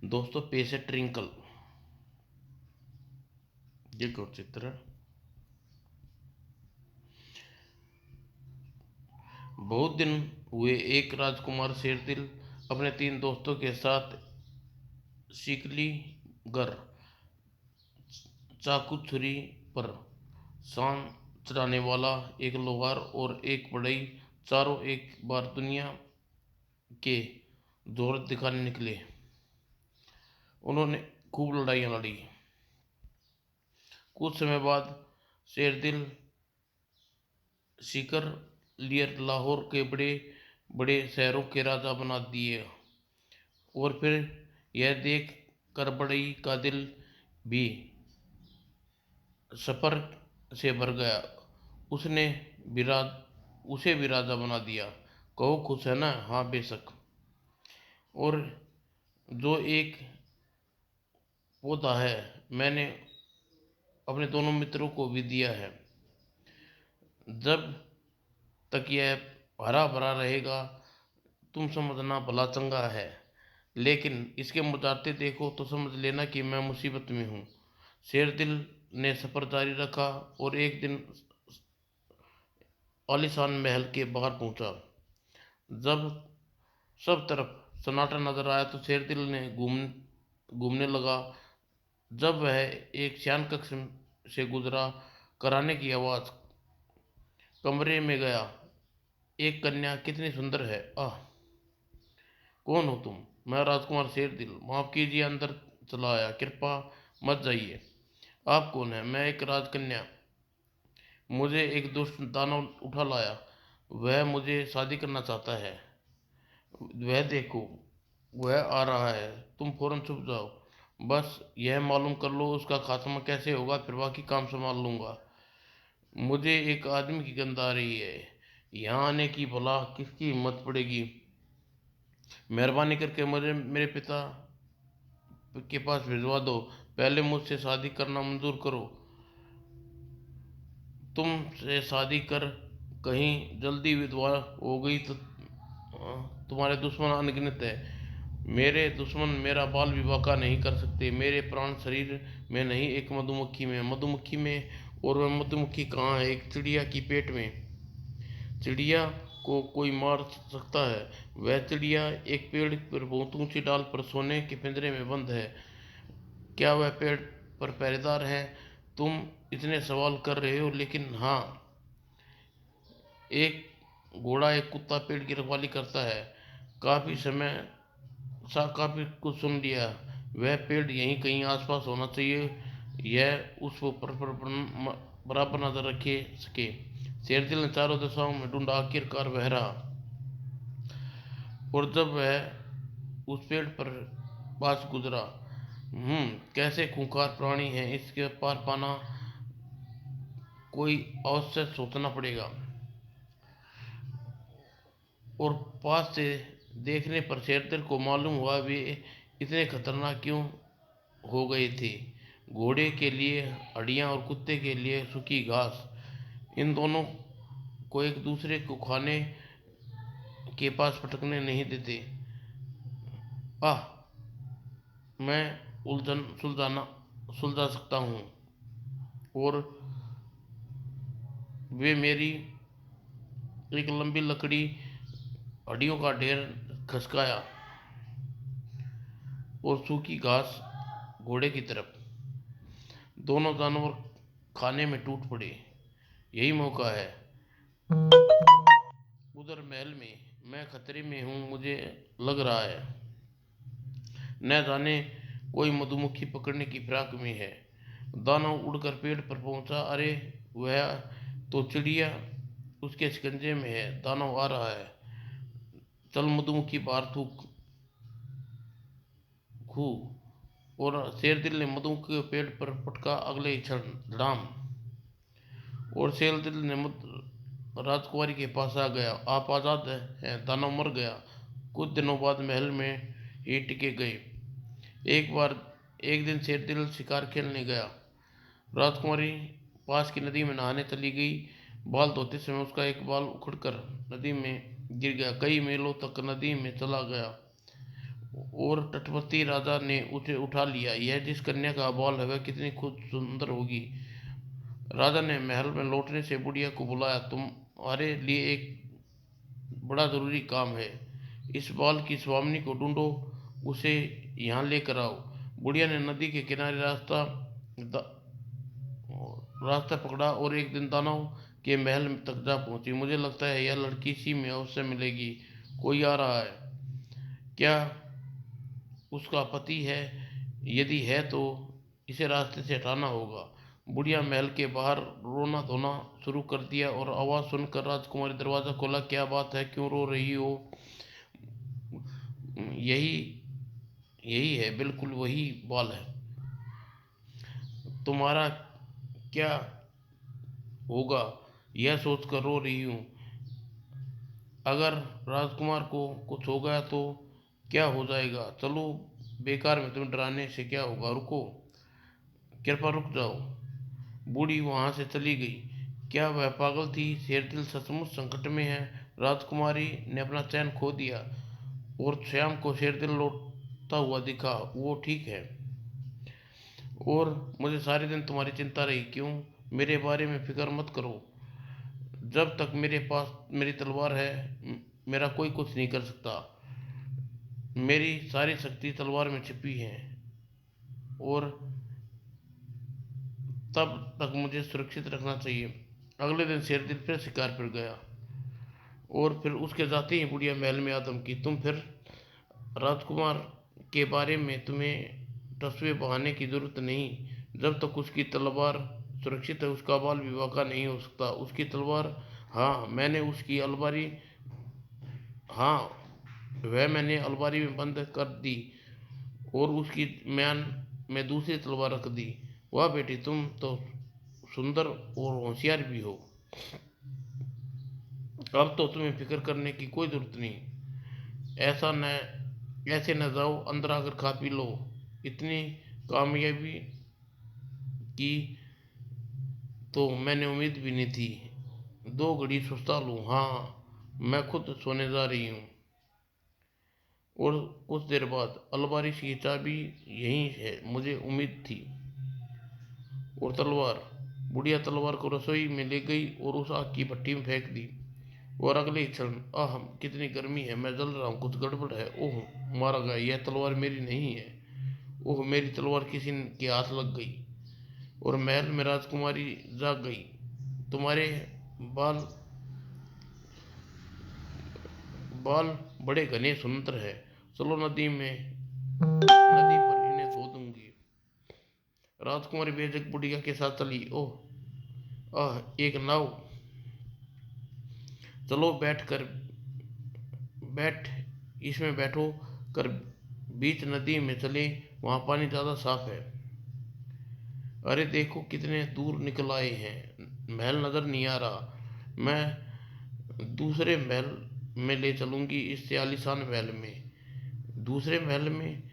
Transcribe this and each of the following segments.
दोस्तों पेश है ट्रिंकल। देखो चित्र। बहुत दिन हुए एक राजकुमार शेरदिल अपने 3 दोस्तों के साथ शिकलीगर चाकू छुरी पर शान चढ़ाने वाला एक लोहार और एक बढ़ई चारों एक बार दुनिया के जोर दिखाने निकले। उन्होंने खूब लड़ाइयाँ लड़ी। कुछ समय बाद शेरदिल सीकर लियर लाहौर के बड़े बड़े शहरों के राजा बना दिए और फिर यह देख कर बड़ई का दिल भी सफर से भर गया। उसने विराज उसे भी राजा बना दिया। कहो खुश है ना? हाँ बेशक। और जो एक पौधा है मैंने अपने दोनों मित्रों को भी दिया है। जब तक यह हरा भरा रहेगा तुम समझना भला चंगा है, लेकिन इसके मुरझाते देखो तो समझ लेना कि मैं मुसीबत में हूँ। शेरदिल ने सफर जारी रखा और एक दिन आलीशान महल के बाहर पहुंचा। जब सब तरफ सन्नाटा नजर आया तो शेरदिल ने घूमने लगा। जब वह एक शयन कक्ष से गुजरा, कराने की आवाज। कमरे में गया। एक कन्या कितनी सुंदर है! आह! कौन हो तुम? मैं राजकुमार शेरदिल। माफ कीजिए, अंदर चला आया, कृपा मत जाइए। आप कौन है? मैं एक राजकन्या। मुझे एक दुष्ट दानव उठा लाया। वह मुझे शादी करना चाहता है। वह देखो, वह आ रहा है। तुम फौरन छुप जाओ। बस यह मालूम कर लो उसका खात्मा कैसे होगा, फिर बाकी काम संभाल लूंगा। मुझे एक आदमी की गंध आ रही है। यहाँ आने की भला किसकी हिम्मत पड़ेगी? मेहरबानी करके मुझे मेरे पिता के पास भिजवा दो। पहले मुझसे शादी करना मंजूर करो। तुमसे शादी कर कहीं जल्दी विधवा हो गई तो तुम्हारे दुश्मन अनगिनत है। मेरे दुश्मन मेरा बाल विवाह का नहीं कर सकते। मेरे प्राण शरीर में नहीं, एक मधुमक्खी में। मधुमक्खी में? और वह मधुमक्खी कहाँ है? एक चिड़िया की पेट में। चिड़िया को कोई मार सकता है? वह चिड़िया एक पेड़ पर बहुत ऊंची डाल पर सोने के पिंजरे में बंद है। क्या वह पेड़ पर पहरेदार है? तुम इतने सवाल कर रहे हो, लेकिन हाँ, एक घोड़ा एक कुत्ता पेड़ की रखवाली करता है। काफी कुछ सुन लिया। वह पेड़ यहीं कहीं आसपास होना चाहिए। यह उस पर बराबर नजर रखे सके। शेरदिल ने चारों दिशाओं में ढूंढा, आखिरकार वह रहा। और जब वह उस पेड़ पर पास गुजरा, कैसे खूंखार प्राणी है! इसके पार पाना कोई अवश्य सोचना पड़ेगा। और पास से देखने पर शेरदिल को मालूम हुआ वे इतने खतरनाक क्यों हो गए थे। घोड़े के लिए हड्डियां और कुत्ते के लिए सूखी घास, इन दोनों को एक दूसरे को खाने के पास फटकने नहीं देते। आह! मैं उलझन सुलझा सकता हूँ। और वे मेरी एक लंबी लकड़ी हड्डियों का ढेर खसकाया और सूखी घास घोड़े की तरफ। दोनों जानवर खाने में टूट पड़े। यही मौका है। उधर महल में मैं खतरे में हूँ, मुझे लग रहा है। न जाने कोई मधुमक्खी पकड़ने की फिराक में है। दानव उड़कर पेड़ पर पहुंचा। अरे, वह तो चिड़िया उसके शिकंजे में है। दानव आ रहा है। चल मधुमक्खी बाहर थूक। खू। और शेरदिल ने मधुमक्खी को पेड़ पर पटका। अगले ही क्षण धड़ाम। और शेरदिल ने राजकुमारी के पास आ गया। आप आजाद हैं। दानव मर गया। कुछ दिनों बाद महल में ही टिके गए। एक दिन शेरदिल शिकार खेलने गया। राजकुमारी पास की नदी में नहाने चली गई। बाल धोते समय उसका एक बाल उखड़कर नदी में गिर गया। कई मीलों तक नदी में चला गया। और तटवर्ती राजा ने उसे उठा लिया। यह जिस कन्या का बाल है वह कितनी खुद सुंदर होगी। राजा ने महल में लौटने से बुढ़िया को बुलाया। तुम्हारे लिए एक बड़ा जरूरी काम है। इस बाल की स्वामिनी को ढूंढो, उसे यहाँ लेकर आओ। बुढ़िया ने नदी के किनारे रास्ता पकड़ा और एक दिन दानव के महल तक जा पहुंची। मुझे लगता है यह लड़की इसी में अवश्य मिलेगी। कोई आ रहा है। क्या उसका पति है? यदि है तो इसे रास्ते से हटाना होगा। बुढ़िया महल के बाहर रोना धोना शुरू कर दिया और आवाज़ सुनकर राजकुमारी दरवाज़ा खोला। क्या बात है, क्यों रो रही हो? यही यही है, बिल्कुल वही बाल है। तुम्हारा क्या होगा यह सोचकर रो रही हूँ। अगर राजकुमार को कुछ हो गया तो क्या हो जाएगा? चलो, बेकार में तुम्हें डराने से क्या होगा। रुको, कृपया रुक जाओ। बूढ़ी वहां से चली गई। क्या वह पागल थी? शेरदिल सचमुच संकट में है। राजकुमारी ने अपना चैन खो दिया और श्याम को शेरदिल लौटता हुआ दिखा। वो ठीक है और मुझे सारे दिन तुम्हारी चिंता रही। क्यों? मेरे बारे में फिक्र मत करो। जब तक मेरे पास मेरी तलवार है मेरा कोई कुछ नहीं कर सकता। मेरी सारी शक्ति तलवार में छिपी है और तब तक मुझे सुरक्षित रखना चाहिए। अगले दिन शेरदिल फिर शिकार पर गया और फिर उसके जाते ही बुढ़िया महल में आदम की। तुम फिर? राजकुमार के बारे में तुम्हें तस्वीर बहाने की जरूरत नहीं। जब तक उसकी तलवार सुरक्षित है उसका बाल भी बांका नहीं हो सकता। उसकी तलवार? हाँ, मैंने उसकी अलमारी हाँ, वह मैंने अलमारी में बंद कर दी और उसकी म्यान में दूसरी तलवार रख दी। वाह बेटी, तुम तो सुंदर और होशियार भी हो। अब तो तुम्हें फिक्र करने की कोई जरूरत नहीं। ऐसा न ऐसे न जाओ, अंदर आकर खा पी लो। इतनी कामयाबी की तो मैंने उम्मीद भी नहीं थी। दो घड़ी सुस्ता लूँ। हाँ, मैं खुद सोने जा रही हूँ। और कुछ देर बाद, अलमारी की चाबी यहीं है, मुझे उम्मीद थी। और तलवार? बुढ़िया तलवार को रसोई में ले गई और उस आग की भट्टी में फेंक दी। और अगले ही क्षण, आह कितनी गर्मी है, मैं जल रहा हूँ, कुछ गड़बड़ है। ओह, मारा गया। यह तलवार मेरी नहीं है। ओह, मेरी तलवार किसी के हाथ लग गई और महल में राजकुमारी जाग गई। तुम्हारे बाल बाल बड़े घने सुंदर है। चलो, नदी पर इन्हें धो दूंगी। राजकुमारी बेझक बुढ़िया के साथ चली। ओह, आह, एक नाव। चलो, बैठ इसमें बैठो कर बीच नदी में चले। वहां पानी ज़्यादा साफ है। अरे देखो, कितने दूर निकल आए हैं। महल नजर नहीं आ रहा। मैं दूसरे महल में ले चलूंगी, इससे आलीशान महल में। दूसरे महल में?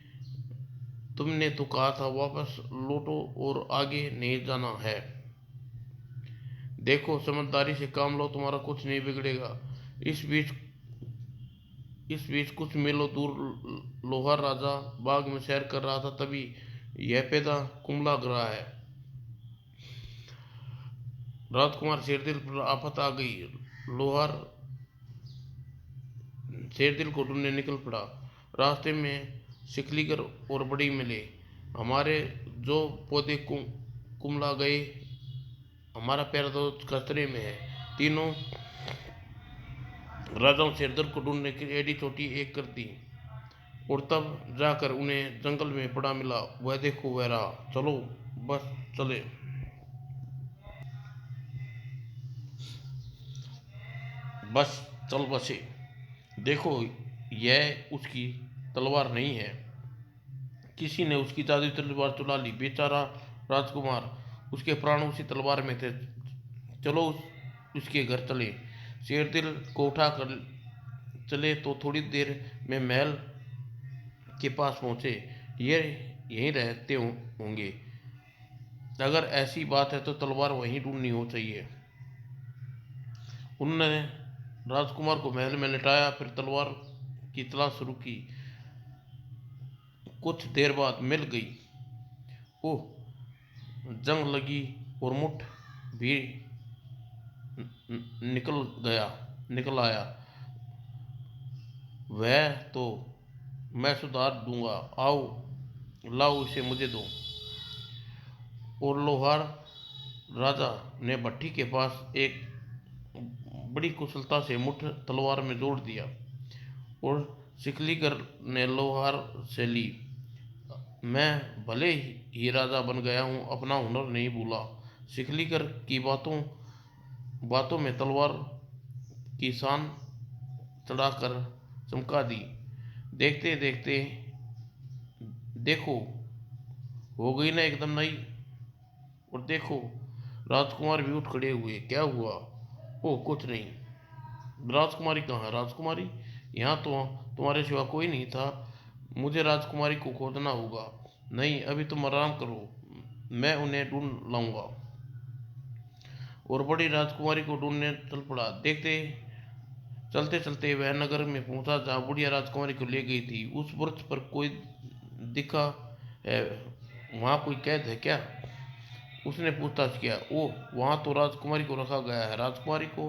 तुमने तो कहा था वापस लौटो और आगे नहीं जाना है। देखो, समझदारी से काम लो, तुम्हारा कुछ नहीं बिगड़ेगा। इस बीच कुछ मीलों दूर लोहार राजा बाग में सैर कर रहा था। तभी यह पैदा कुंबला गिरा है। राजकुमार शेरदिल पर आफत आ गई। लोहार शेरदिल को ढूंढने निकल पड़ा। रास्ते में शिकलीगर और बड़ी मिले। हमारे जो पौधे कुमला गए, हमारा प्यारा दोस्त खतरे में है। तीनों राजाओं शेरदिल को ढूंढने की एडी चोटी एक कर दी और तब जाकर उन्हें जंगल में पड़ा मिला। वह देखो, वह रहा। चलो, बस चले। बस चल बसे। देखो, यह उसकी तलवार नहीं है। किसी ने उसकी जादुई तलवार चुरा ली। बेचारा राजकुमार, उसके प्राण उसी तलवार में थे। चलो, उसके घर चले। शेरदिल को उठा कर चले तो थोड़ी देर में महल के पास पहुंचे। ये यहीं रहते होंगे। अगर ऐसी बात है तो तलवार वहीं ढूंढनी हो चाहिए। उन्होंने राजकुमार को महल में लिटाया, फिर तलवार की तलाश शुरू की। कुछ देर बाद मिल गई। ओह, जंग लगी और मुठ भी निकल आया। वह तो मैं सुधार दूंगा, आओ लाओ इसे मुझे दो। और लोहार राजा ने भट्टी के पास एक बड़ी कुशलता से मुठ तलवार में जोड़ दिया और शिकलीकर ने लोहार से ली। मैं भले ही राजा बन गया हूँ, अपना हुनर नहीं भूला। शिकलीकर की बातों बातों में तलवार की शान चढ़ाकर चमका दी। देखते देखते देखो, हो गई ना एकदम नई। और देखो, राजकुमार भी उठ खड़े हुए। क्या हुआ? ओ कुछ नहीं। राजकुमारी कहाँ है? राजकुमारी यहाँ तो तुम्हारे सिवा कोई नहीं था। मुझे राजकुमारी को खोजना होगा। नहीं, अभी तुम आराम करो, मैं उन्हें ढूंढ लाऊंगा। और बड़ी राजकुमारी को ढूंढने चल पड़ा। देखते चलते चलते वह नगर में पहुंचा जहाँ बुढ़िया राजकुमारी को ले गई थी। उस वृक्ष पर कोई दिखा है? वहाँ कोई कैद है क्या? उसने पूछताछ किया। ओ, वहाँ तो राजकुमारी को रखा गया है। राजकुमारी को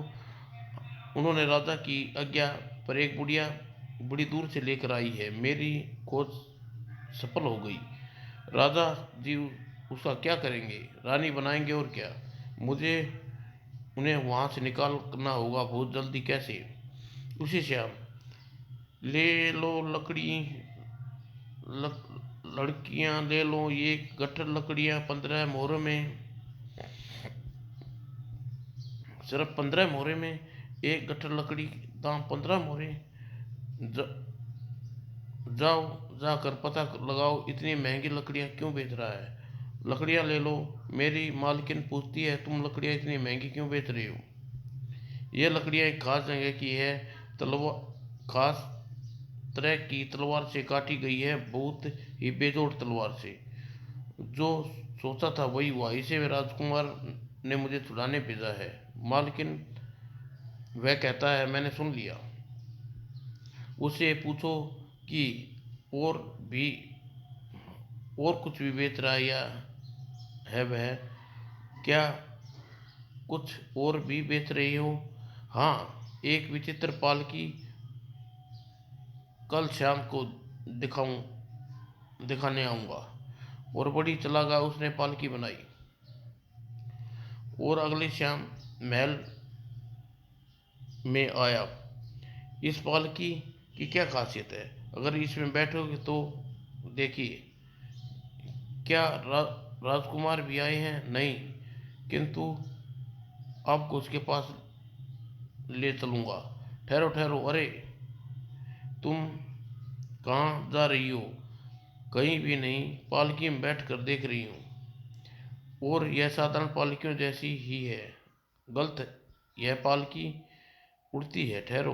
उन्होंने राजा की आज्ञा पर एक बुढ़िया बड़ी दूर से लेकर आई है। मेरी खोज सफल हो गई। राजा जी उसका क्या करेंगे? रानी बनाएंगे और क्या। मुझे उन्हें वहाँ से निकालना होगा बहुत जल्दी। कैसे? उसी शाम। ले लो लकड़ी, लड़कियां ले लो ये गट्ठर लकड़ियां 15 मोहरों में। सिर्फ 15 मोहरे में एक गट्ठर लकड़ी दाम 15 मोहरे। जाओ, जाकर पता लगाओ इतनी महंगी लकड़ियां क्यों बेच रहा है। लकड़ियां ले लो। मेरी मालकिन पूछती है तुम लकड़ियां इतनी महंगी क्यों बेच रही हो। ये लकड़ियां एक खास जगह की है, तलवार खास तरह की तलवार से काटी गई है, बहुत ही बेजोड़ तलवार से। जो सोचा था वही हुआ। इसे राजकुमार ने मुझे छुड़ाने भेजा है। मालकिन वह कहता है, मैंने सुन लिया। उससे पूछो कि और भी और कुछ भी बेच रहा है या है वह। क्या कुछ और भी बेच रही हो? हाँ, एक विचित्र पालकी कल शाम को दिखाने आऊँगा। और बड़ी चलाक उसने पालकी बनाई और अगली शाम महल में आया। इस पालकी की क्या खासियत है? अगर इसमें बैठोगे तो देखिए। क्या राजकुमार भी आए हैं? नहीं, किंतु आपको उसके पास ले चलूँगा। ठहरो ठहरो, अरे तुम कहाँ जा रही हो? कहीं भी नहीं, पालकी में बैठ कर देख रही हूँ। और यह साधारण पालकियों जैसी ही है। गलत, यह पालकी उड़ती है। ठहरो,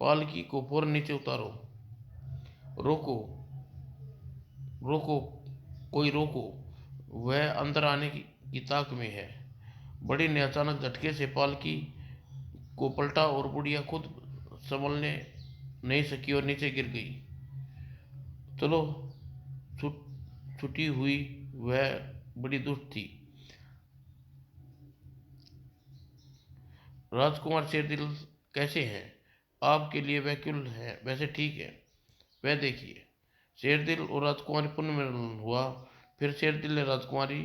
पालकी को फौरन नीचे उतारो। रोको, रोको, कोई रोको। वह अंदर आने की ताक में है। बड़ी ने अचानक झटके से पालकी को पलटा और बुढ़िया खुद संभलने नहीं सकी और नीचे गिर गई। चलो, छुट्टी हुई। वह बड़ी दुष्ट थी। राजकुमार शेरदिल कैसे हैं? आपके लिए व्याकुल है। वैसे ठीक है। वह देखिए। शेरदिल और राजकुमारी पुनर्मिलन हुआ। फिर शेरदिल ने राजकुमारी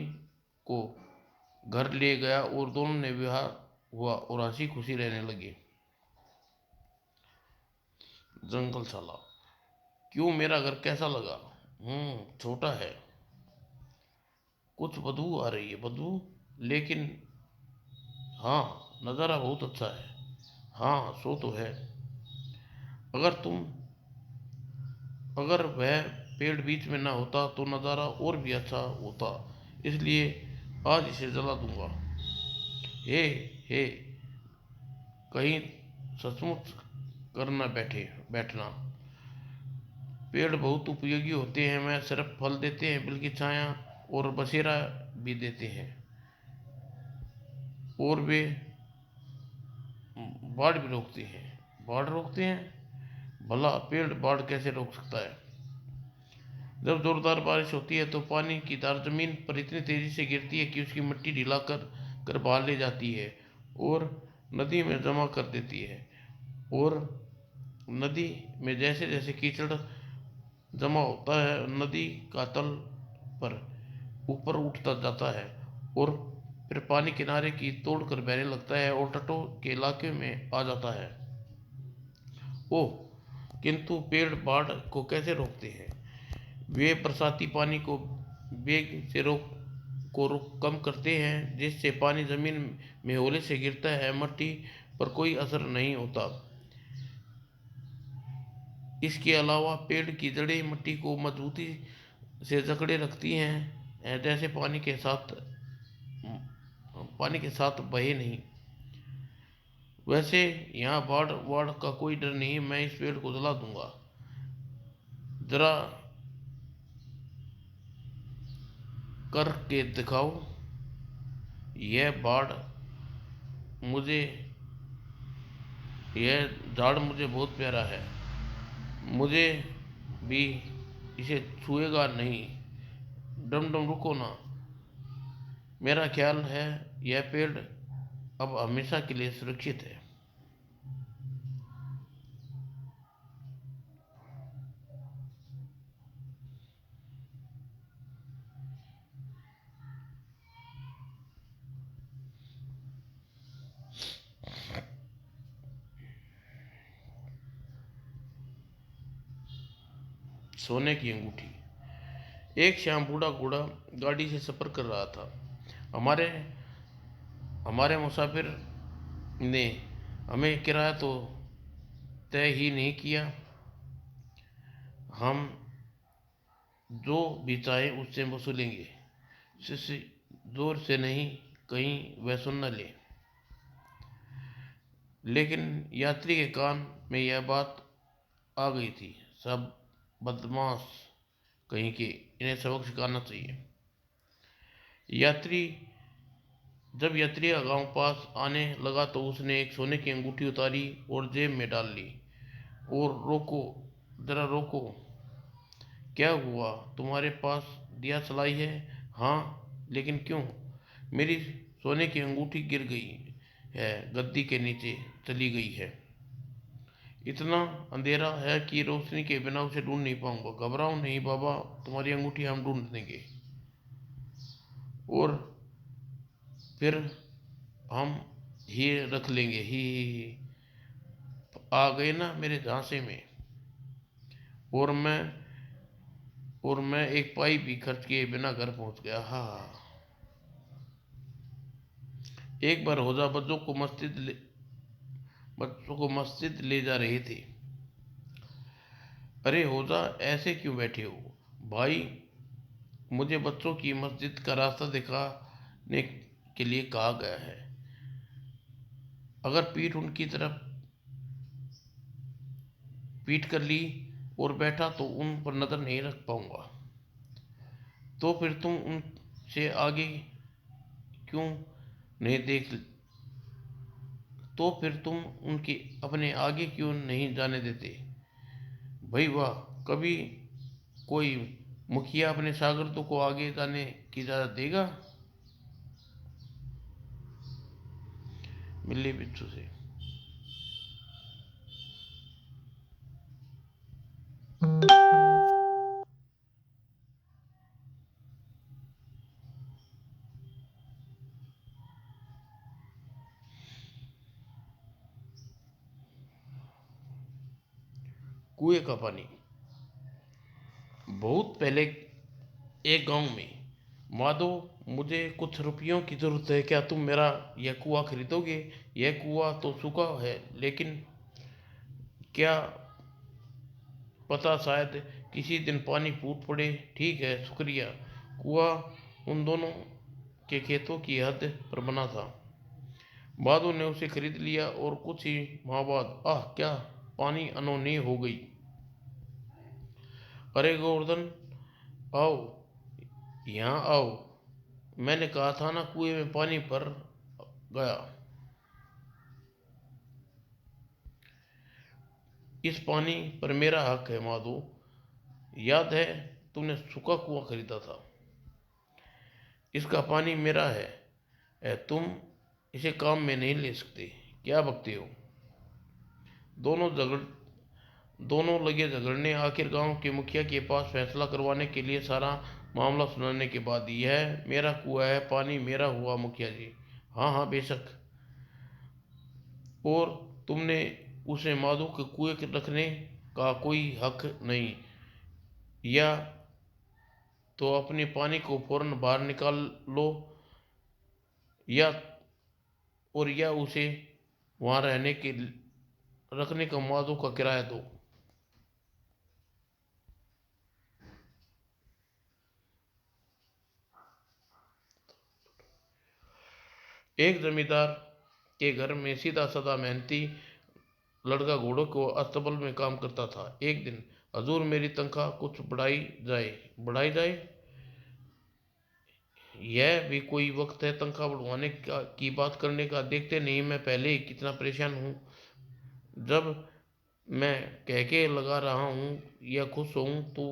को घर ले गया और दोनों ने विवाह हुआ और हंसी खुशी रहने लगे। जंगलशाला। क्यों, मेरा घर कैसा लगा? छोटा है, कुछ बदबू आ रही है। बदबू? लेकिन हाँ, नज़ारा बहुत अच्छा है। हाँ, सो तो है। अगर तुम अगर वह पेड़ बीच में ना होता तो नज़ारा और भी अच्छा होता। इसलिए आज इसे जला दूंगा। हे हे, कहीं सचमुच करना बैठना। पेड़ बहुत उपयोगी होते हैं। मैं सिर्फ फल देते हैं बल्कि छाया और बसेरा भी देते हैं। और वे बाढ़ भी रोकते हैं। बाढ़ रोकते हैं? भला पेड़ बाढ़ कैसे रोक सकता है? जब जोरदार बारिश होती है तो पानी की धार जमीन पर इतनी तेजी से गिरती है कि उसकी मिट्टी ढीला कर बाहर ले जाती है और नदी में जमा कर देती है। और नदी में जैसे जैसे कीचड़ जमा होता है, नदी का तल पर ऊपर उठता जाता है और फिर पानी किनारे की तोड़कर बहने लगता है और तटों के इलाके में आ जाता है। ओह, किंतु पेड़ बाढ़ को कैसे रोकते हैं? वे बरसाती पानी को वेग से रुख कम करते हैं, जिससे पानी जमीन में हौले से गिरता है, मिट्टी पर कोई असर नहीं होता। इसके अलावा पेड़ की जड़ें मिट्टी को मजबूती से जकड़े रखती हैं, जैसे पानी के साथ बहे नहीं। वैसे यहाँ बाढ़ वाढ़ का कोई डर नहीं, मैं इस पेड़ को जला दूंगा। जरा कर के दिखाओ। यह बाढ़ मुझे यह झाड़ मुझे बहुत प्यारा है, मुझे भी इसे छुएगा नहीं। डम डम रुको ना, मेरा ख्याल है यह पेड़ अब हमेशा के लिए सुरक्षित है। सोने की अंगूठी। एक शाम बूढ़ा घोड़ा गाड़ी से सफर कर रहा था। हमारे हमारे मुसाफिर ने हमें किराया तो तय ही नहीं किया। हम जो भी चाहे उससे वसूलेंगे। शिष्य जोर से नहीं, कहीं वह सुन न ले। लेकिन यात्री के कान में यह बात आ गई थी। सब बदमाश कहीं के, इन्हें सबक सिखाना चाहिए। यात्री जब यात्री का गांव पास आने लगा तो उसने एक सोने की अंगूठी उतारी और जेब में डाल ली। और रोको, जरा रोको, क्या हुआ? तुम्हारे पास दिया सलाई है? हाँ, लेकिन क्यों? मेरी सोने की अंगूठी गिर गई है, गद्दी के नीचे चली गई है। इतना अंधेरा है कि रोशनी के बिना उसे ढूंढ नहीं पाऊंगा। घबराओ नहीं बाबा, तुम्हारी अंगूठी हम ढूंढ देंगे और फिर हम ही रख लेंगे। ही आ गए ना मेरे झांसे में। और मैं और मैं एक पाई भी खर्च किए बिना घर पहुंच गया। हाँ। एक बार होजा बच्चों को मस्जिद ले जा रहे थे। अरे होजा, ऐसे क्यों बैठे हो भाई? मुझे बच्चों की मस्जिद का रास्ता दिखाने के लिए कहा गया है। अगर पीठ कर ली और बैठा तो उन पर नजर नहीं रख पाऊंगा। तो फिर तुम उनसे आगे क्यों नहीं देख तो फिर तुम उनके अपने आगे क्यों नहीं जाने देते? भाई वाह, कभी कोई मुखिया अपने शागिर्दों को आगे जाने की इजाजत देगा? मिली बिच्छू से। कुएं का पानी। बहुत पहले एक गांव में, माधो, मुझे कुछ रुपयों की जरूरत है, क्या तुम मेरा यह कुआं खरीदोगे? यह कुआं तो सूखा है, लेकिन क्या पता शायद किसी दिन पानी फूट पड़े। ठीक है, शुक्रिया। कुआं उन दोनों के खेतों की हद पर बना था। माधो ने उसे खरीद लिया और कुछ ही माह बाद, आह क्या पानी अनोनी हो गई। अरे गोवर्धन, आओ, यहाँ आओ। मैंने कहा था ना, कुएं में पानी भर गया। इस पानी पर मेरा हक है माधो, याद है तुमने सूखा कुआं खरीदा था। इसका पानी मेरा है, तुम इसे काम में नहीं ले सकते। क्या बकते हो? दोनों झगड़ दोनों लगे झगड़ने। आखिर गांव के मुखिया के पास फैसला करवाने के लिए सारा मामला सुनाने के बाद, यह मेरा कुआं है, पानी मेरा हुआ मुखिया जी। हाँ हाँ बेशक। और तुमने उसे माधो के कुएं रखने का कोई हक नहीं। या तो अपने पानी को फौरन बाहर निकाल लो, या या उसे वहां रहने के रखने का माधो का किराया दो। एक जमींदार के घर में सीधा साधा मेहनती लड़का घोड़ों को अस्तबल में काम करता था। एक दिन, हजूर मेरी तनख्वाह कुछ बढ़ाई जाए। यह भी कोई वक्त है तनख्वाह बढ़वाने की बात करने का? देखते नहीं मैं पहले ही कितना परेशान हूँ। जब मैं कह के लगा रहा हूँ या खुश हूँ तो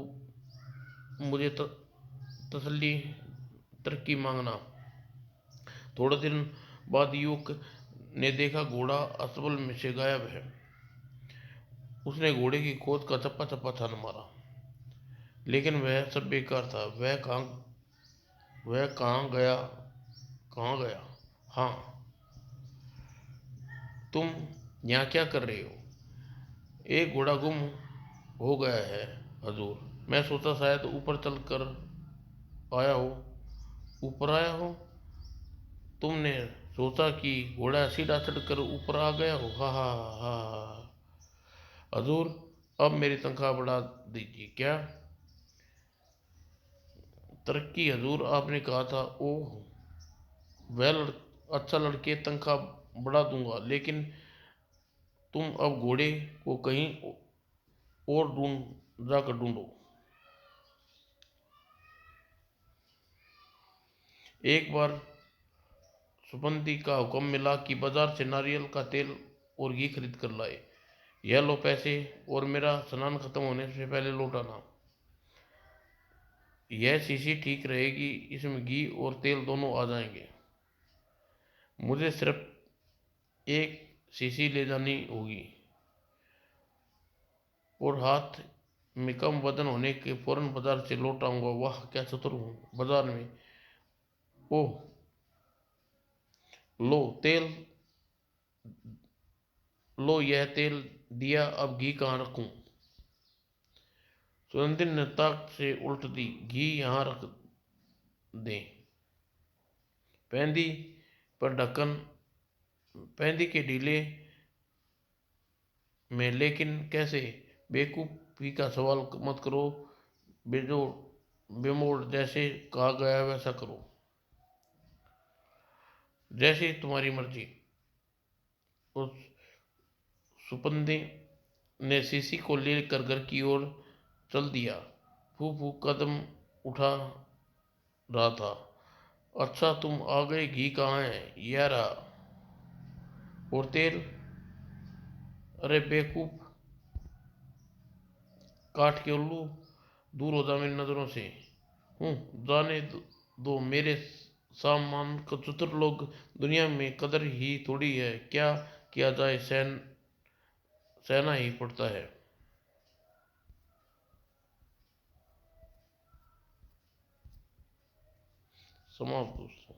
मुझे तसल्ली तरक्की मांगना। थोड़े दिन बाद युवक ने देखा घोड़ा अस्तबल में से गायब है। उसने घोड़े की खोज का चप्पा चप्पा छान मारा, लेकिन वह सब बेकार था। वह कहाँ गया? हाँ, तुम यहाँ क्या कर रहे हो? एक घोड़ा गुम हो गया है हजूर। मैं सोचा शायद ऊपर चल कर आया हो। ऊपर आया हो? तुमने सोचा कि घोड़ा सीधा चढ़कर ऊपर आ गया हो? हा हा हा हा। हजूर, अब मेरी तनख्वाह बढ़ा दीजिए। क्या तरक्की हजूर? आपने कहा था। ओह, अच्छा लड़के, तनख्वाह बढ़ा दूंगा, लेकिन तुम अब घोड़े को कहीं और जाकर ढूंढो। एक बार सुपंदी का हुक्म मिला कि बाजार से नारियल का तेल और घी खरीद कर लाए। यह लो पैसे, और मेरा स्नान खत्म होने से पहले लौट आना। यह शीशी ठीक रहेगी, इसमें घी और तेल दोनों आ जाएंगे। मुझे सिर्फ एक शीशी ले जानी होगी, और हाथ में कम वजन होने के फौरन बाजार से लौट आऊंगा। वाह क्या चतुर हूँ! बाजार में, ओह, लो तेल, लो यह तेल दिया, अब घी कहाँ रखूं? सुनंदन ने ताक से उल्ट दी। घी यहाँ रख दें। पेंदी पर ढक्कन, पेंदी के ढीले में, लेकिन कैसे? बेवकूफ़ी का सवाल मत करो। बेजोड़ बेमोड़ जैसे कहा गया वैसा करो। जैसे तुम्हारी मर्जी। उस सुपंदे ने शीशी को लेकर घर की ओर चल दिया। फू फू कदम उठा रहा था। अच्छा तुम आ गए। घी कहाँ है? यह रहा। और तेल? अरे बेवकूफ, काठ के उल्लू, दूर हो जा मेरी नजरों से। हूँ, जाने दो। मेरे सामान को चतुर लोग दुनिया में कदर ही थोड़ी है। क्या किया जाए, सहना ही पड़ता है। समाप्त दोस्तों।